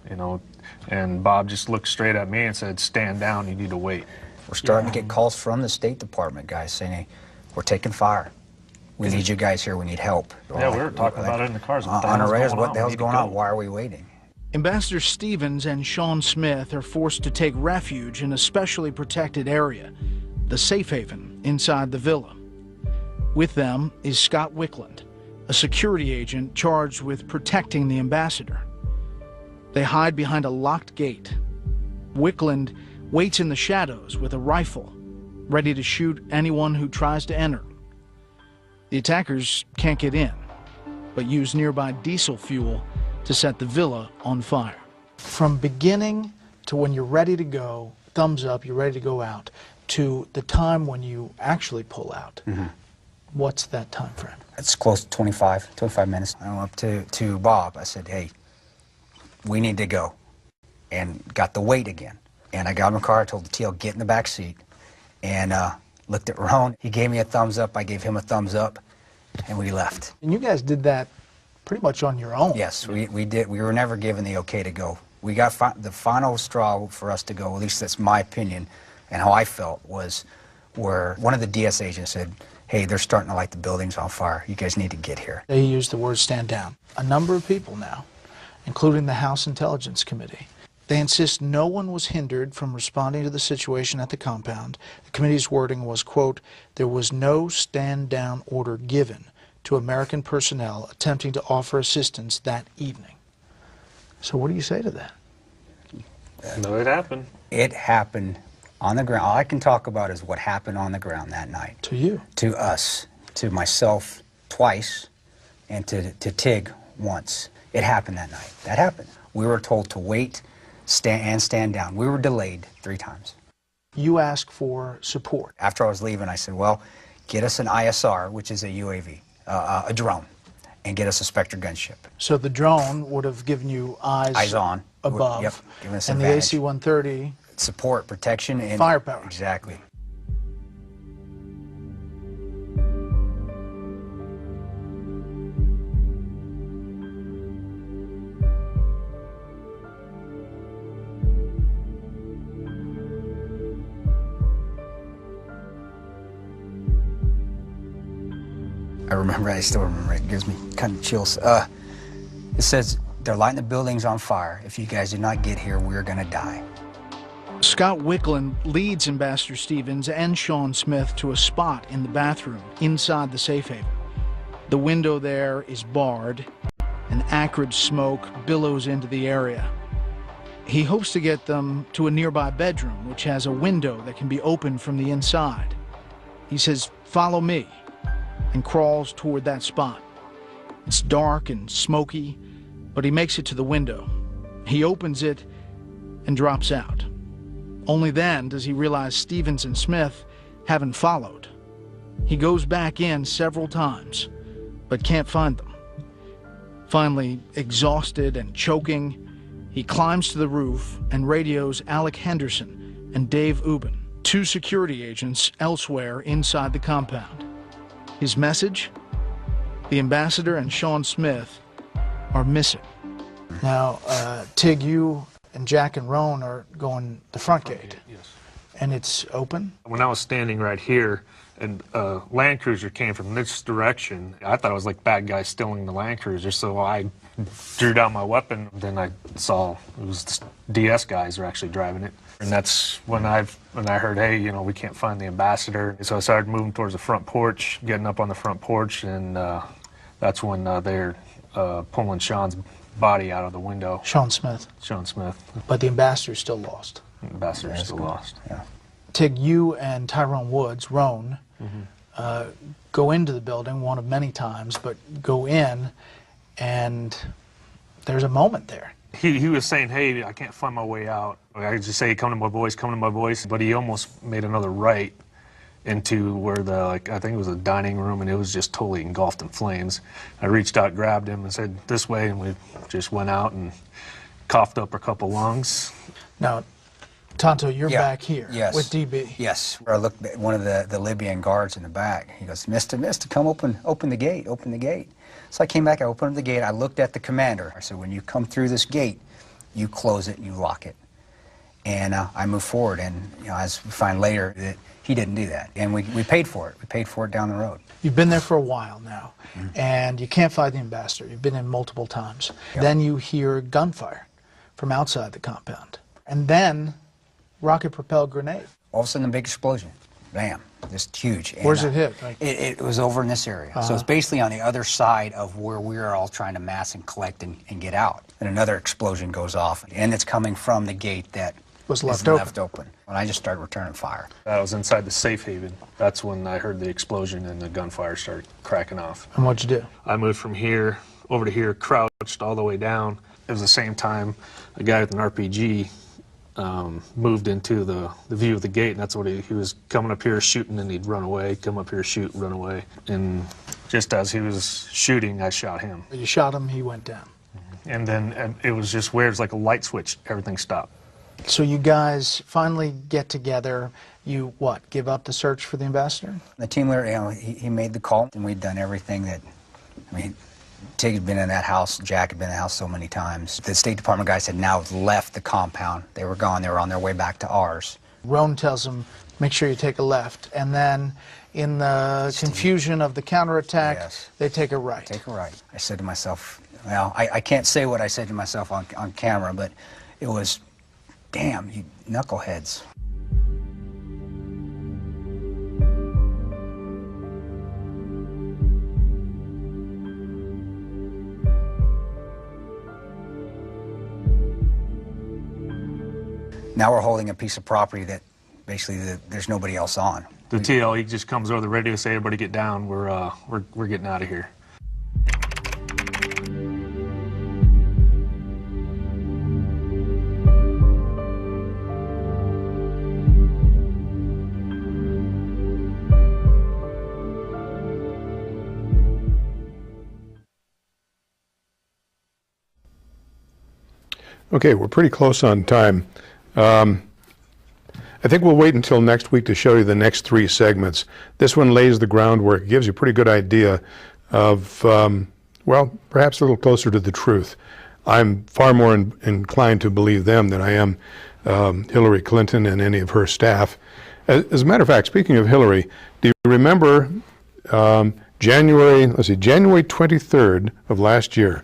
you know. And Bob just looked straight at me and said, stand down, you need to wait. We're starting to get calls from the State Department, guys, saying, hey, we're taking fire. We need you guys here. We need help. Yeah, we were talking about it in the cars. On our radars, what the hell's going on? Why are we waiting? Ambassador Stevens and Sean Smith are forced to take refuge in a specially protected area, the safe haven inside the villa. With them is Scott Wickland, a security agent charged with protecting the ambassador. They hide behind a locked gate. Wickland waits in the shadows with a rifle, ready to shoot anyone who tries to enter. The attackers can't get in, but use nearby diesel fuel to set the villa on fire. From beginning to when you're ready to go, thumbs up, you're ready to go out, to the time when you actually pull out, what's that time frame? It's close to 25 minutes. I went up to Bob. I said, hey, we need to go. And got the weight again. And I got in the car, I told the TL, get in the back seat. And looked at Ron. He gave me a thumbs up, I gave him a thumbs up, and we left. And you guys did that pretty much on your own. Yes, we did. We were never given the okay to go. We got the final straw for us to go, at least that's my opinion, and how I felt, was where one of the DS agents said, hey, they're starting to light the buildings on fire. You guys need to get here. They used the word stand down. A number of people now, including the House Intelligence Committee, they insist no one was hindered from responding to the situation at the compound. The committee's wording was, quote, there was no stand-down order given to American personnel attempting to offer assistance that evening. So what do you say to that? No, it happened. It happened on the ground. All I can talk about is what happened on the ground that night. To you? To us. To myself twice, and to Tig once. It happened that night. That happened. We were told to wait, stand down. We were delayed 3 times. You asked for support. After I was leaving, I said, well, get us an ISR, which is a UAV, a drone, and get us a Spectre gunship. So the drone would have given you eyes on above. Yep, giving us and advantage. The AC-130. Support, protection, and firepower. Exactly. I still remember it. It gives me kind of chills. It says, they're lighting the buildings on fire. If you guys do not get here, we're going to die. Scott Wickland leads Ambassador Stevens and Sean Smith to a spot in the bathroom inside the safe haven. The window there is barred, and acrid smoke billows into the area. He hopes to get them to a nearby bedroom, which has a window that can be opened from the inside. He says, follow me, and crawls toward that spot. It's dark and smoky, but he makes it to the window. He opens it and drops out. Only then does he realize Stevens and Smith haven't followed. He goes back in several times, but can't find them. Finally, exhausted and choking, he climbs to the roof and radios Alec Henderson and Dave Ubben, 2 security agents elsewhere inside the compound. His message? The ambassador and Sean Smith are missing. Now, Tig, you and Jack and Roan are going the front gate. Yes. And it's open? When I was standing right here, and a Land Cruiser came from this direction, I thought it was like bad guys stealing the Land Cruiser, so I drew down my weapon. Then I saw it was the DS guys are actually driving it. And that's when I heard, hey, you know, we can't find the ambassador. So I started moving towards the front porch, getting up on the front porch, and that's when they're pulling Sean's body out of the window. Sean Smith. Sean Smith. But the ambassador's still lost. The ambassador's still lost. Yeah. Tig, you and Tyrone Woods, Roan, go into the building one of many times, but go in, and there's a moment there. He was saying, hey, I can't find my way out. I could just say, come to my voice, come to my voice. But he almost made another right into where I think it was a dining room, and it was just totally engulfed in flames. I reached out, grabbed him, and said, this way, and we just went out and coughed up a couple lungs. Now, Tonto, you're back here with DB. Yes. I looked at one of the Libyan guards in the back. He goes, Mister, come open the gate, open the gate. So I came back, I opened the gate, I looked at the commander. I said, when you come through this gate, you close it and you lock it. And I moved forward, and as we find later, that he didn't do that. And we paid for it. We paid for it down the road. You've been there for a while now, and you can't fight the ambassador. You've been in multiple times. Yep. Then you hear gunfire from outside the compound. And then rocket-propelled grenade. All of a sudden, a big explosion. Bam. Just huge. Where's it hit? It was over in this area. So it's basically on the other side of where we were all trying to mass and collect and get out. And another explosion goes off, and it's coming from the gate that was left open. And I just started returning fire. I was inside the safe haven. That's when I heard the explosion and the gunfire started cracking off. And what'd you do? I moved from here over to here, crouched all the way down. It was the same time a guy with an RPG moved into the view of the gate, and that's what he was coming up here shooting, and he'd run away, come up here, shoot, run away. And just as he was shooting, I shot him. You shot him, he went down. And then it was just weird. It's like a light switch. Everything stopped. So you guys finally get together. You, what, give up the search for the ambassador? The team leader, he made the call, and we'd done everything that, Tig had been in that house, Jack had been in the house so many times. The State Department guys had now left the compound. They were gone. They were on their way back to ours. Roan tells them, make sure you take a left. And then in the confusion of the counterattack, they take a right. Take a right. I said to myself, well, I can't say what I said to myself on camera, but it was, damn, you knuckleheads. Now we're holding a piece of property that basically there's nobody else on. The TL, he just comes over the radio, say, everybody get down. We're getting out of here. Okay, we're pretty close on time. I think we'll wait until next week to show you the next three segments. This one lays the groundwork. It gives you a pretty good idea of, well, perhaps a little closer to the truth. I'm far more inclined to believe them than I am Hillary Clinton and any of her staff. As a matter of fact, speaking of Hillary, do you remember January 23rd of last year?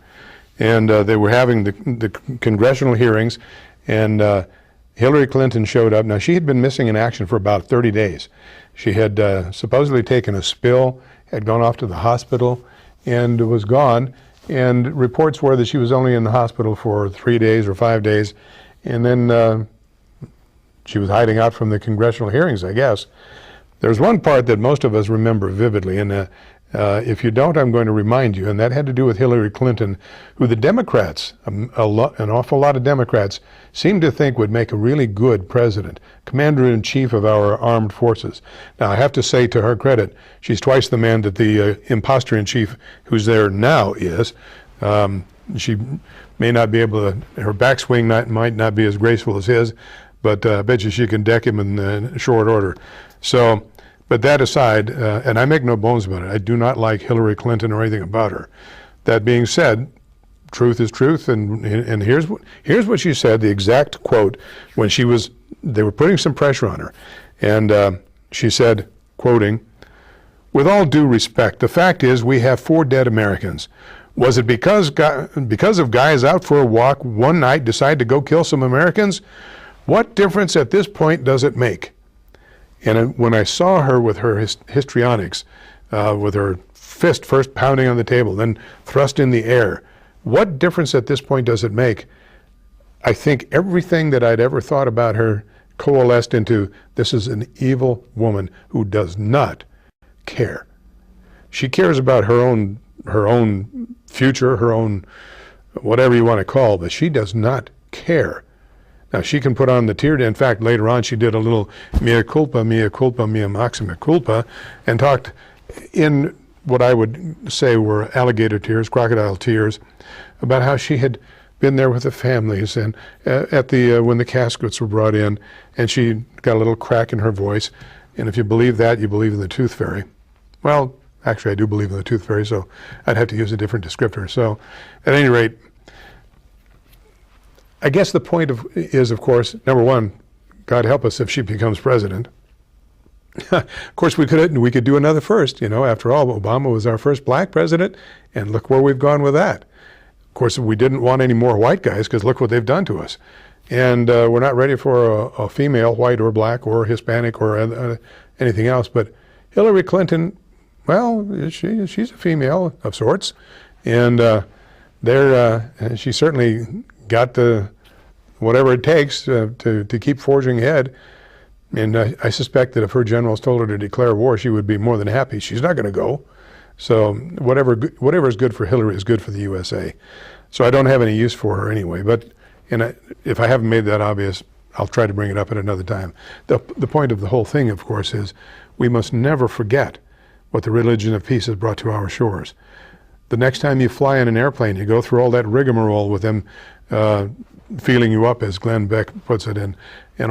And they were having the congressional hearings, and Hillary Clinton showed up. Now, she had been missing in action for about 30 days. She had supposedly taken a spill, had gone off to the hospital, and was gone. And reports were that she was only in the hospital for 3 days or 5 days, and then she was hiding out from the congressional hearings, I guess. There's one part that most of us remember vividly, and if you don't, I'm going to remind you, and that had to do with Hillary Clinton, who the Democrats, an awful lot of Democrats, seemed to think would make a really good president, commander-in-chief of our armed forces. Now, I have to say, to her credit, she's twice the man that the imposter-in-chief who's there now is. She may not be able to, her backswing might not be as graceful as his, but I bet you she can deck him in short order. So, but that aside, and I make no bones about it, I do not like Hillary Clinton or anything about her. That being said, truth is truth, and here's what she said, the exact quote, when they were putting some pressure on her. And she said, quoting, "With all due respect, the fact is we have 4 dead Americans. Was it because of guys out for a walk one night decide to go kill some Americans? What difference at this point does it make?" And when I saw her with her histrionics, with her fist first pounding on the table, then thrust in the air, what difference at this point does it make? I think everything that I'd ever thought about her coalesced into, this is an evil woman who does not care. She cares about her own future, her own whatever you want to call, but she does not care. Now, she can put on the tear. In fact, later on, she did a little mea culpa, mea maxima culpa, and talked in what I would say were alligator tears, crocodile tears, about how she had been there with the families and when the caskets were brought in, and she got a little crack in her voice. And if you believe that, you believe in the tooth fairy. Well, actually, I do believe in the tooth fairy, so I'd have to use a different descriptor. So, at any rate, I guess the point is, of course, number one, God help us if she becomes president. Of course, we could do another first. You know, after all, Obama was our first black president, and look where we've gone with that. Of course, we didn't want any more white guys because look what they've done to us. And we're not ready for a female, white or black or Hispanic or anything else. But Hillary Clinton, well, she's a female of sorts, and she certainly got whatever it takes to keep forging ahead. And I suspect that if her generals told her to declare war, she would be more than happy. She's not going to go. So whatever is good for Hillary is good for the USA. So I don't have any use for her anyway. But if I haven't made that obvious, I'll try to bring it up at another time. The point of the whole thing, of course, is we must never forget what the religion of peace has brought to our shores. The next time you fly in an airplane, you go through all that rigmarole with them feeling you up, as Glenn Beck puts it, and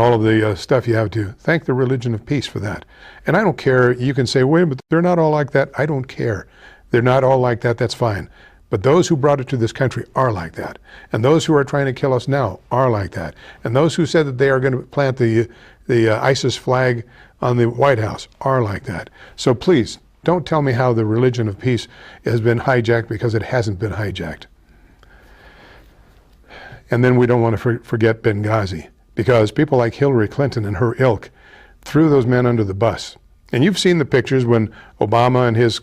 all of the stuff you have to thank the religion of peace for that. And I don't care, you can say, wait, but they're not all like that. I don't care. They're not all like that, that's fine. But those who brought it to this country are like that. And those who are trying to kill us now are like that. And those who said that they are going to plant the ISIS flag on the White House are like that. So please, don't tell me how the religion of peace has been hijacked, because it hasn't been hijacked. And then we don't want to forget Benghazi, because people like Hillary Clinton and her ilk threw those men under the bus. And you've seen the pictures when Obama and his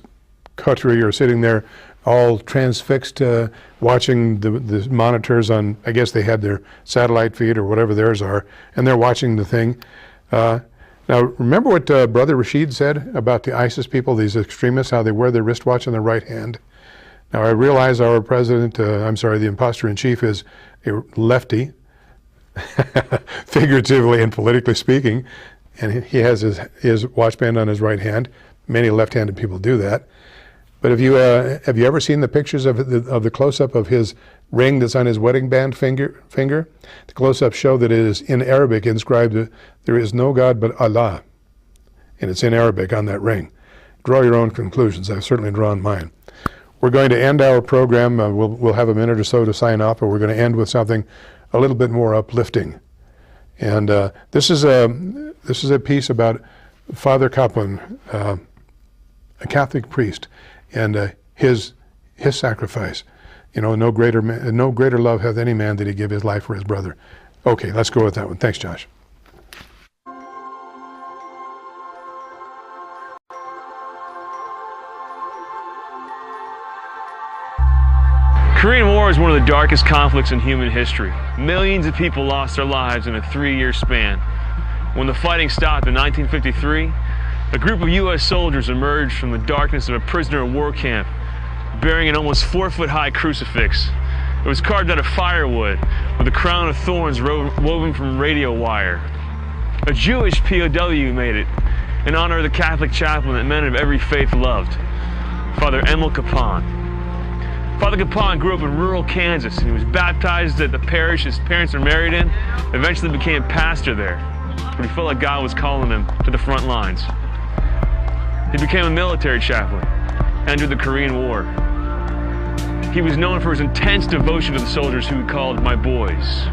coterie are sitting there all transfixed, watching the monitors on, I guess they had their satellite feed or whatever theirs are, and they're watching the thing. Now, remember what Brother Rashid said about the ISIS people, these extremists, how they wear their wristwatch on their right hand? Now, I realize our president, the imposter-in-chief is a lefty, figuratively and politically speaking, and he has his watch band on his right hand. Many left-handed people do that. But have you ever seen the pictures of the close-up of his ring that's on his wedding band finger? The close-ups show that it is in Arabic inscribed, "There is no God but Allah," and it's in Arabic on that ring. Draw your own conclusions. I've certainly drawn mine. We're going to end our program. We'll have a minute or so to sign off, but we're going to end with something a little bit more uplifting. And this is a piece about Father Kaplan, a Catholic priest, and his sacrifice. You know, no greater love hath any man that he give his life for his brother. Okay, let's go with that one. Thanks, Josh. Korean War is one of the darkest conflicts in human history. Millions of people lost their lives in a 3-year span. When the fighting stopped in 1953, a group of U.S. soldiers emerged from the darkness of a prisoner of war camp, bearing an almost 4-foot-high crucifix. It was carved out of firewood with a crown of thorns woven from radio wire. A Jewish POW made it in honor of the Catholic chaplain that men of every faith loved, Father Emil Kaplan. Father Kaplan grew up in rural Kansas, and he was baptized at the parish his parents were married in, eventually became pastor there, but he felt like God was calling him to the front lines. He became a military chaplain, entered the Korean War. He was known for his intense devotion to the soldiers who he called "my boys,"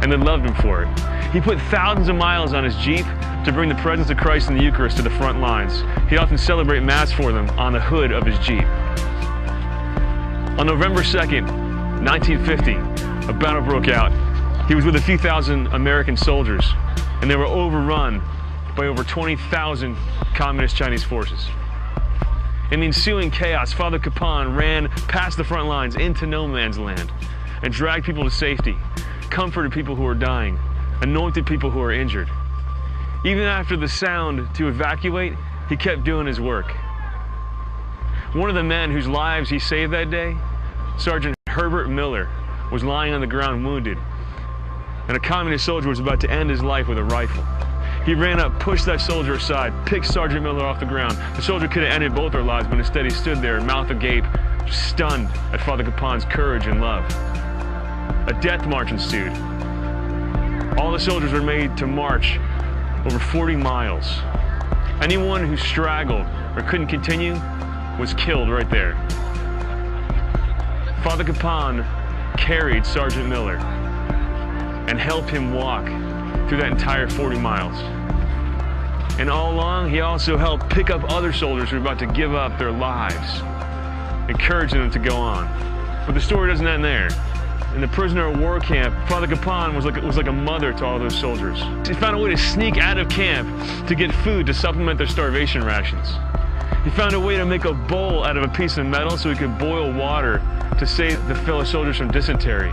and they loved him for it. He put thousands of miles on his Jeep to bring the presence of Christ in the Eucharist to the front lines. He'd often celebrate Mass for them on the hood of his Jeep. On November 2nd, 1950, a battle broke out. He was with a few thousand American soldiers, and they were overrun by over 20,000 communist Chinese forces. In the ensuing chaos, Father Kaplan ran past the front lines into no man's land and dragged people to safety, comforted people who were dying, anointed people who were injured. Even after the sound to evacuate, he kept doing his work. One of the men whose lives he saved that day, Sergeant Herbert Miller, was lying on the ground wounded, and a communist soldier was about to end his life with a rifle. He ran up, pushed that soldier aside, picked Sergeant Miller off the ground. The soldier could have ended both their lives, but instead he stood there, mouth agape, stunned at Father Kaplan's courage and love. A death march ensued. All the soldiers were made to march over 40 miles. Anyone who straggled or couldn't continue was killed right there. Father Kaplan carried Sergeant Miller and help him walk through that entire 40 miles. And all along, he also helped pick up other soldiers who were about to give up their lives, encouraging them to go on. But the story doesn't end there. In the prisoner of war camp, Father Capon was like a mother to all those soldiers. He found a way to sneak out of camp to get food to supplement their starvation rations. He found a way to make a bowl out of a piece of metal so he could boil water to save the fellow soldiers from dysentery.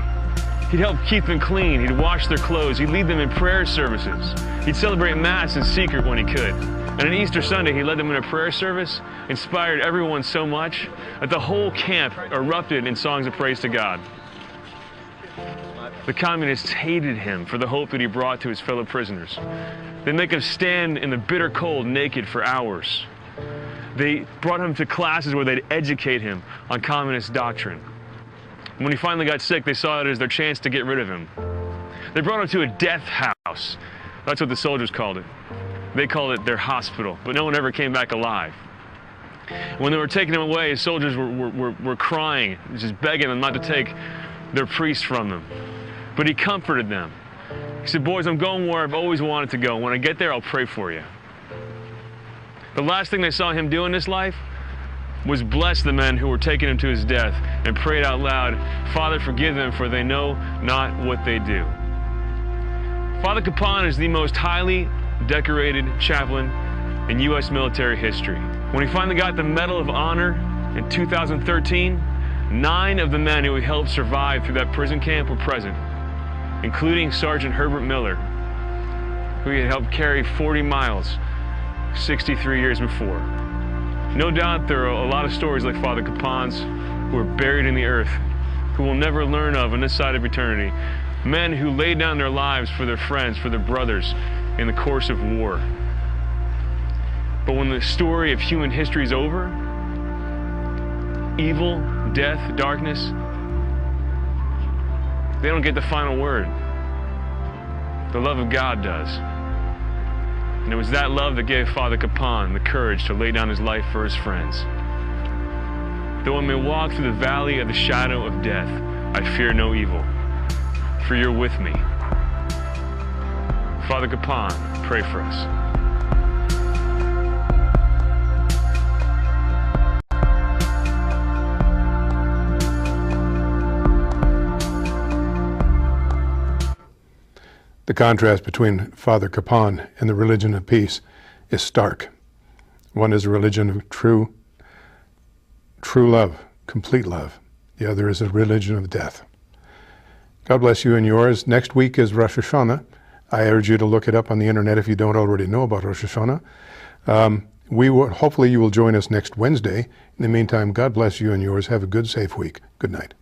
He'd help keep them clean, he'd wash their clothes, he'd lead them in prayer services. He'd celebrate Mass in secret when he could. And on Easter Sunday, he led them in a prayer service, inspired everyone so much that the whole camp erupted in songs of praise to God. The communists hated him for the hope that he brought to his fellow prisoners. They'd make him stand in the bitter cold naked for hours. They brought him to classes where they'd educate him on communist doctrine. When he finally got sick, they saw it as their chance to get rid of him. They brought him to a death house. That's what the soldiers called it. They called it their hospital, but no one ever came back alive. When they were taking him away, his soldiers were crying, just begging them not to take their priest from them. But he comforted them. He said, "Boys, I'm going where I've always wanted to go. When I get there, I'll pray for you." The last thing they saw him do in this life was bless the men who were taking him to his death and prayed out loud, "Father, forgive them, for they know not what they do." Father Capon is the most highly decorated chaplain in U.S. military history. When he finally got the Medal of Honor in 2013, 9 of the men who he helped survive through that prison camp were present, including Sergeant Herbert Miller, who he had helped carry 40 miles 63 years before. No doubt there are a lot of stories like Father Capon's who are buried in the earth, who we'll never learn of on this side of eternity. Men who laid down their lives for their friends, for their brothers in the course of war. But when the story of human history is over, evil, death, darkness, they don't get the final word. The love of God does. And it was that love that gave Father Capon the courage to lay down his life for his friends. Though I may walk through the valley of the shadow of death, I fear no evil, for you're with me. Father Capon, pray for us. The contrast between Father Capon and the religion of peace is stark. One is a religion of true love, complete love. The other is a religion of death. God bless you and yours. Next week is Rosh Hashanah. I urge you to look it up on the internet if you don't already know about Rosh Hashanah. Hopefully you will join us next Wednesday. In the meantime, God bless you and yours. Have a good, safe week. Good night.